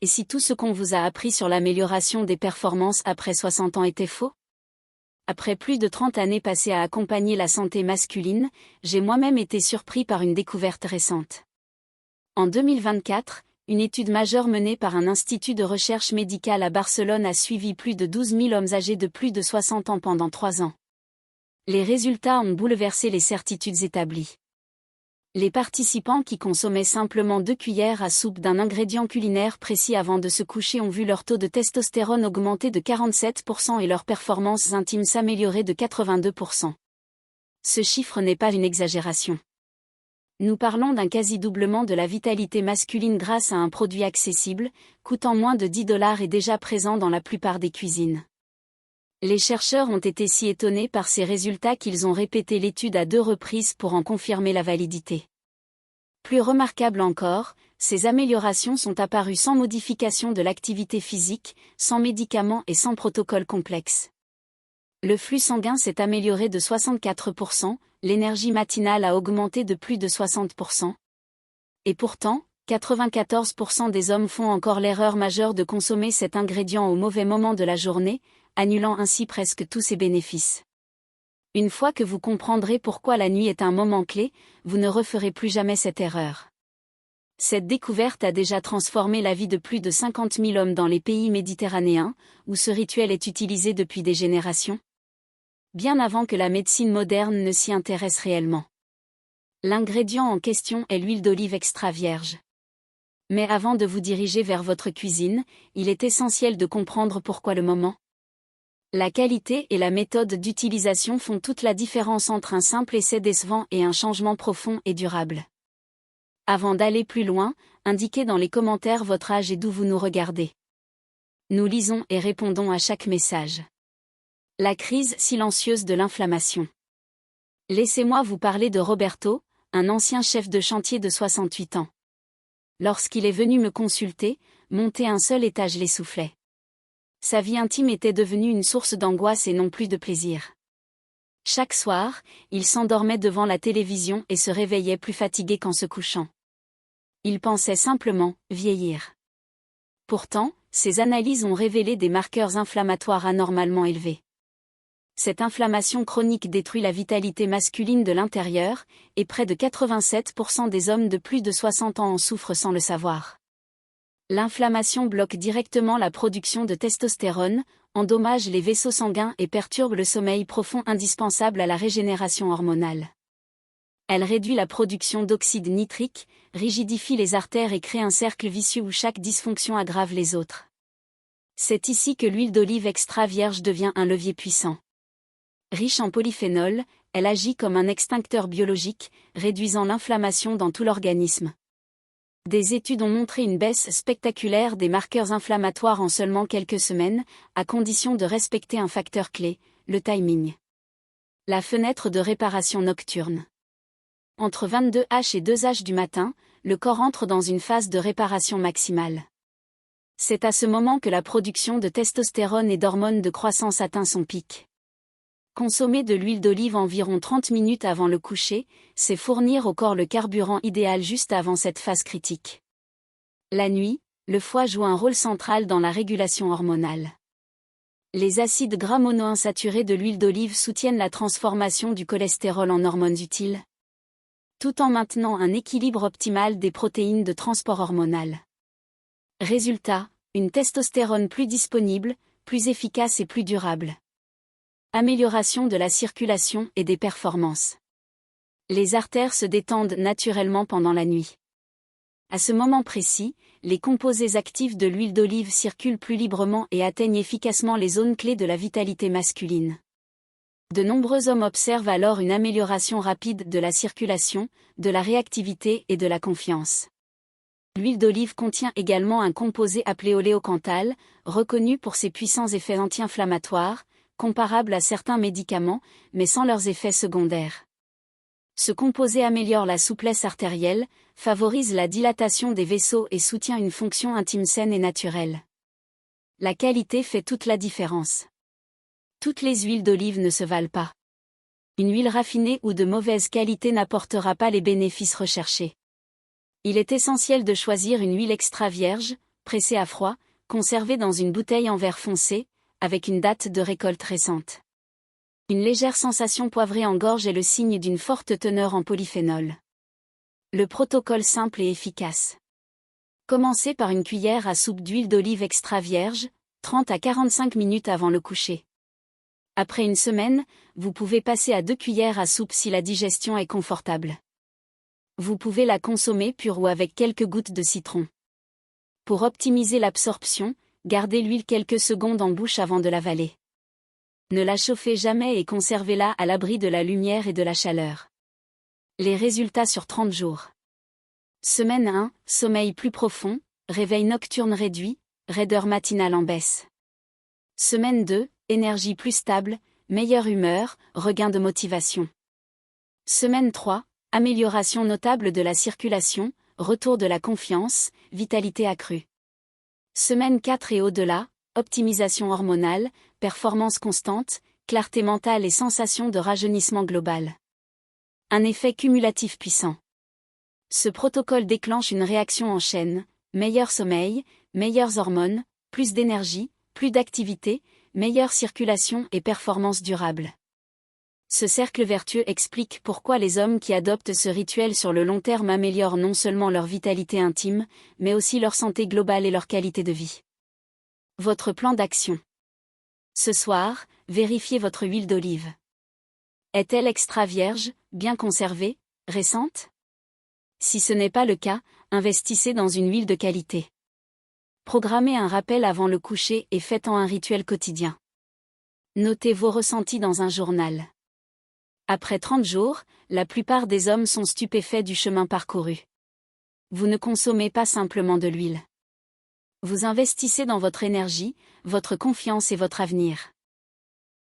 Et si tout ce qu'on vous a appris sur l'amélioration des performances après 60 ans était faux? Après plus de 30 années passées à accompagner la santé masculine, j'ai moi-même été surpris par une découverte récente. En 2024, une étude majeure menée par un institut de recherche médicale à Barcelone a suivi plus de 12 000 hommes âgés de plus de 60 ans pendant 3 ans. Les résultats ont bouleversé les certitudes établies. Les participants qui consommaient simplement 2 cuillères à soupe d'un ingrédient culinaire précis avant de se coucher ont vu leur taux de testostérone augmenter de 47% et leurs performances intimes s'améliorer de 82%. Ce chiffre n'est pas une exagération. Nous parlons d'un quasi-doublement de la vitalité masculine grâce à un produit accessible, coûtant moins de $10 et déjà présent dans la plupart des cuisines. Les chercheurs ont été si étonnés par ces résultats qu'ils ont répété l'étude à 2 reprises pour en confirmer la validité. Plus remarquable encore, ces améliorations sont apparues sans modification de l'activité physique, sans médicaments et sans protocole complexe. Le flux sanguin s'est amélioré de 64%, l'énergie matinale a augmenté de plus de 60%. Et pourtant, 94% des hommes font encore l'erreur majeure de consommer cet ingrédient au mauvais moment de la journée, annulant ainsi presque tous ses bénéfices. Une fois que vous comprendrez pourquoi la nuit est un moment clé, vous ne referez plus jamais cette erreur. Cette découverte a déjà transformé la vie de plus de 50 000 hommes dans les pays méditerranéens, où ce rituel est utilisé depuis des générations. Bien avant que la médecine moderne ne s'y intéresse réellement. L'ingrédient en question est l'huile d'olive extra vierge. Mais avant de vous diriger vers votre cuisine, il est essentiel de comprendre pourquoi le moment. La qualité et la méthode d'utilisation font toute la différence entre un simple essai décevant et un changement profond et durable. Avant d'aller plus loin, indiquez dans les commentaires votre âge et d'où vous nous regardez. Nous lisons et répondons à chaque message. La crise silencieuse de l'inflammation. Laissez-moi vous parler de Roberto, un ancien chef de chantier de 68 ans. Lorsqu'il est venu me consulter, monter un seul étage l'essoufflait. Sa vie intime était devenue une source d'angoisse et non plus de plaisir. Chaque soir, il s'endormait devant la télévision et se réveillait plus fatigué qu'en se couchant. Il pensait simplement « vieillir ». Pourtant, ses analyses ont révélé des marqueurs inflammatoires anormalement élevés. Cette inflammation chronique détruit la vitalité masculine de l'intérieur, et près de 87% des hommes de plus de 60 ans en souffrent sans le savoir. L'inflammation bloque directement la production de testostérone, endommage les vaisseaux sanguins et perturbe le sommeil profond indispensable à la régénération hormonale. Elle réduit la production d'oxyde nitrique, rigidifie les artères et crée un cercle vicieux où chaque dysfonction aggrave les autres. C'est ici que l'huile d'olive extra vierge devient un levier puissant. Riche en polyphénol, elle agit comme un extincteur biologique, réduisant l'inflammation dans tout l'organisme. Des études ont montré une baisse spectaculaire des marqueurs inflammatoires en seulement quelques semaines, à condition de respecter un facteur clé, le timing. La fenêtre de réparation nocturne. Entre 22h et 2h du matin, le corps entre dans une phase de réparation maximale. C'est à ce moment que la production de testostérone et d'hormones de croissance atteint son pic. Consommer de l'huile d'olive environ 30 minutes avant le coucher, c'est fournir au corps le carburant idéal juste avant cette phase critique. La nuit, le foie joue un rôle central dans la régulation hormonale. Les acides gras monoinsaturés de l'huile d'olive soutiennent la transformation du cholestérol en hormones utiles, tout en maintenant un équilibre optimal des protéines de transport hormonal. Résultat, une testostérone plus disponible, plus efficace et plus durable. Amélioration de la circulation et des performances. Les artères se détendent naturellement pendant la nuit. À ce moment précis, les composés actifs de l'huile d'olive circulent plus librement et atteignent efficacement les zones clés de la vitalité masculine. De nombreux hommes observent alors une amélioration rapide de la circulation, de la réactivité et de la confiance. L'huile d'olive contient également un composé appelé oléocanthal, reconnu pour ses puissants effets anti-inflammatoires, comparables à certains médicaments, mais sans leurs effets secondaires. Ce composé améliore la souplesse artérielle, favorise la dilatation des vaisseaux et soutient une fonction intime saine et naturelle. La qualité fait toute la différence. Toutes les huiles d'olive ne se valent pas. Une huile raffinée ou de mauvaise qualité n'apportera pas les bénéfices recherchés. Il est essentiel de choisir une huile extra vierge, pressé à froid, conservé dans une bouteille en verre foncé, avec une date de récolte récente. Une légère sensation poivrée en gorge est le signe d'une forte teneur en polyphénol. Le protocole simple et efficace. Commencez par une cuillère à soupe d'huile d'olive extra vierge, 30 à 45 minutes avant le coucher. Après une semaine, vous pouvez passer à 2 cuillères à soupe si la digestion est confortable. Vous pouvez la consommer pure ou avec quelques gouttes de citron. Pour optimiser l'absorption, gardez l'huile quelques secondes en bouche avant de l'avaler. Ne la chauffez jamais et conservez-la à l'abri de la lumière et de la chaleur. Les résultats sur 30 jours. Semaine 1, sommeil plus profond, réveil nocturne réduit, raideur matinale en baisse. Semaine 2, énergie plus stable, meilleure humeur, regain de motivation. Semaine 3, amélioration notable de la circulation, retour de la confiance, vitalité accrue. Semaine 4 et au-delà, optimisation hormonale, performance constante, clarté mentale et sensation de rajeunissement global. Un effet cumulatif puissant. Ce protocole déclenche une réaction en chaîne, meilleur sommeil, meilleures hormones, plus d'énergie, plus d'activité, meilleure circulation et performance durable. Ce cercle vertueux explique pourquoi les hommes qui adoptent ce rituel sur le long terme améliorent non seulement leur vitalité intime, mais aussi leur santé globale et leur qualité de vie. Votre plan d'action. Ce soir, vérifiez votre huile d'olive. Est-elle extra vierge, bien conservée, récente? Si ce n'est pas le cas, investissez dans une huile de qualité. Programmez un rappel avant le coucher et faites-en un rituel quotidien. Notez vos ressentis dans un journal. Après 30 jours, la plupart des hommes sont stupéfaits du chemin parcouru. Vous ne consommez pas simplement de l'huile. Vous investissez dans votre énergie, votre confiance et votre avenir.